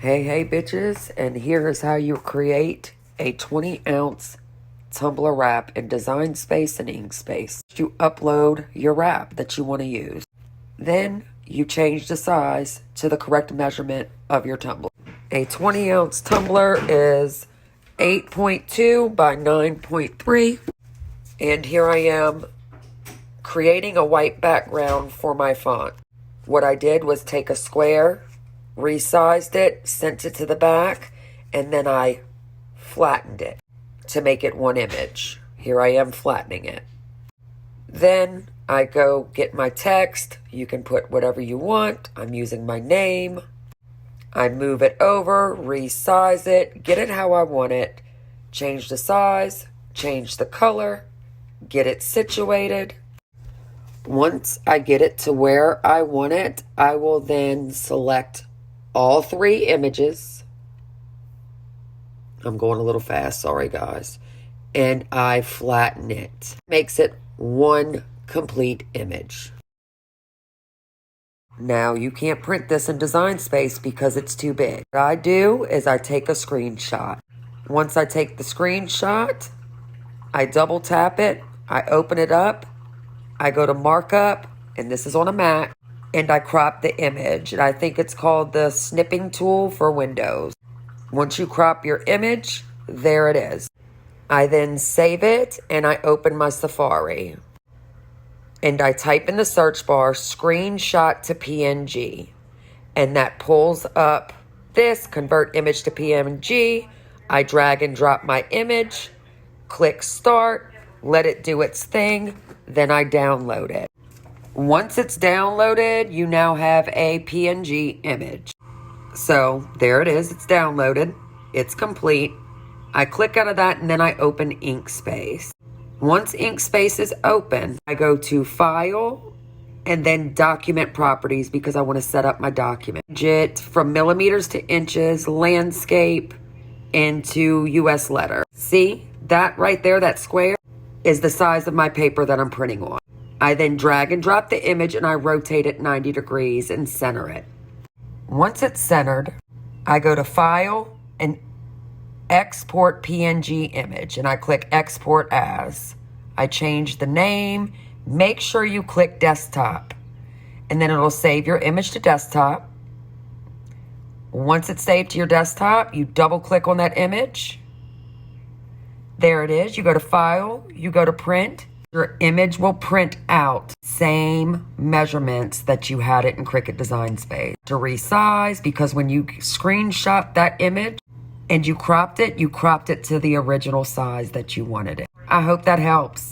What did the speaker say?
Hey bitches, and here is how you create a 20-ounce tumbler wrap in Design Space and Inkspace. You upload your wrap that you want to use. Then you change the size to the correct measurement of your tumbler. A 20-ounce tumbler is 8.2 by 9.3. And here I am creating a white background for my font. What I did was take a square, resized it, sent it to the back, and then I flattened it to make it one image. Here I am flattening it. Then I go get my text. You can put whatever you want. I'm using my name. I move it over, resize it, get it how I want it, change the size, change the color, get it situated. Once I get it to where I want it, I will then select all three images. I'm going a little fast, sorry guys. And I flatten it. Makes it one complete image. Now you can't print this in Design Space because it's too big. What I do is I take a screenshot. Once I take the screenshot, I double tap it, I open it up, I go to markup, and this is on a Mac, and I crop the image. And I think it's called the snipping tool for Windows. Once you crop your image, there it is. I then save it and I open my Safari. And I type in the search bar, screenshot to PNG. And that pulls up this, convert image to PNG. I drag and drop my image, click start, let it do its thing, then I download it. Once it's downloaded, you now have a PNG image. So there it is, it's downloaded, it's complete. I click out of that and then I open Inkspace. Once Inkspace is open, I go to File and then Document Properties because I want to set up my document. Change it from millimeters to inches, landscape, into US letter. See, that right there, that square, is the size of my paper that I'm printing on. I then drag and drop the image and I rotate it 90 degrees and center it. Once it's centered, I go to File and Export PNG image, and I click Export As. I change the name. Make sure you click Desktop, and then it'll save your image to desktop. Once it's saved to your desktop, you double click on that image. There it is. You go to File, you go to Print. Your image will print out same measurements that you had it in Cricut Design Space. To resize, because when you screenshot that image and you cropped it to the original size that you wanted it. I hope that helps.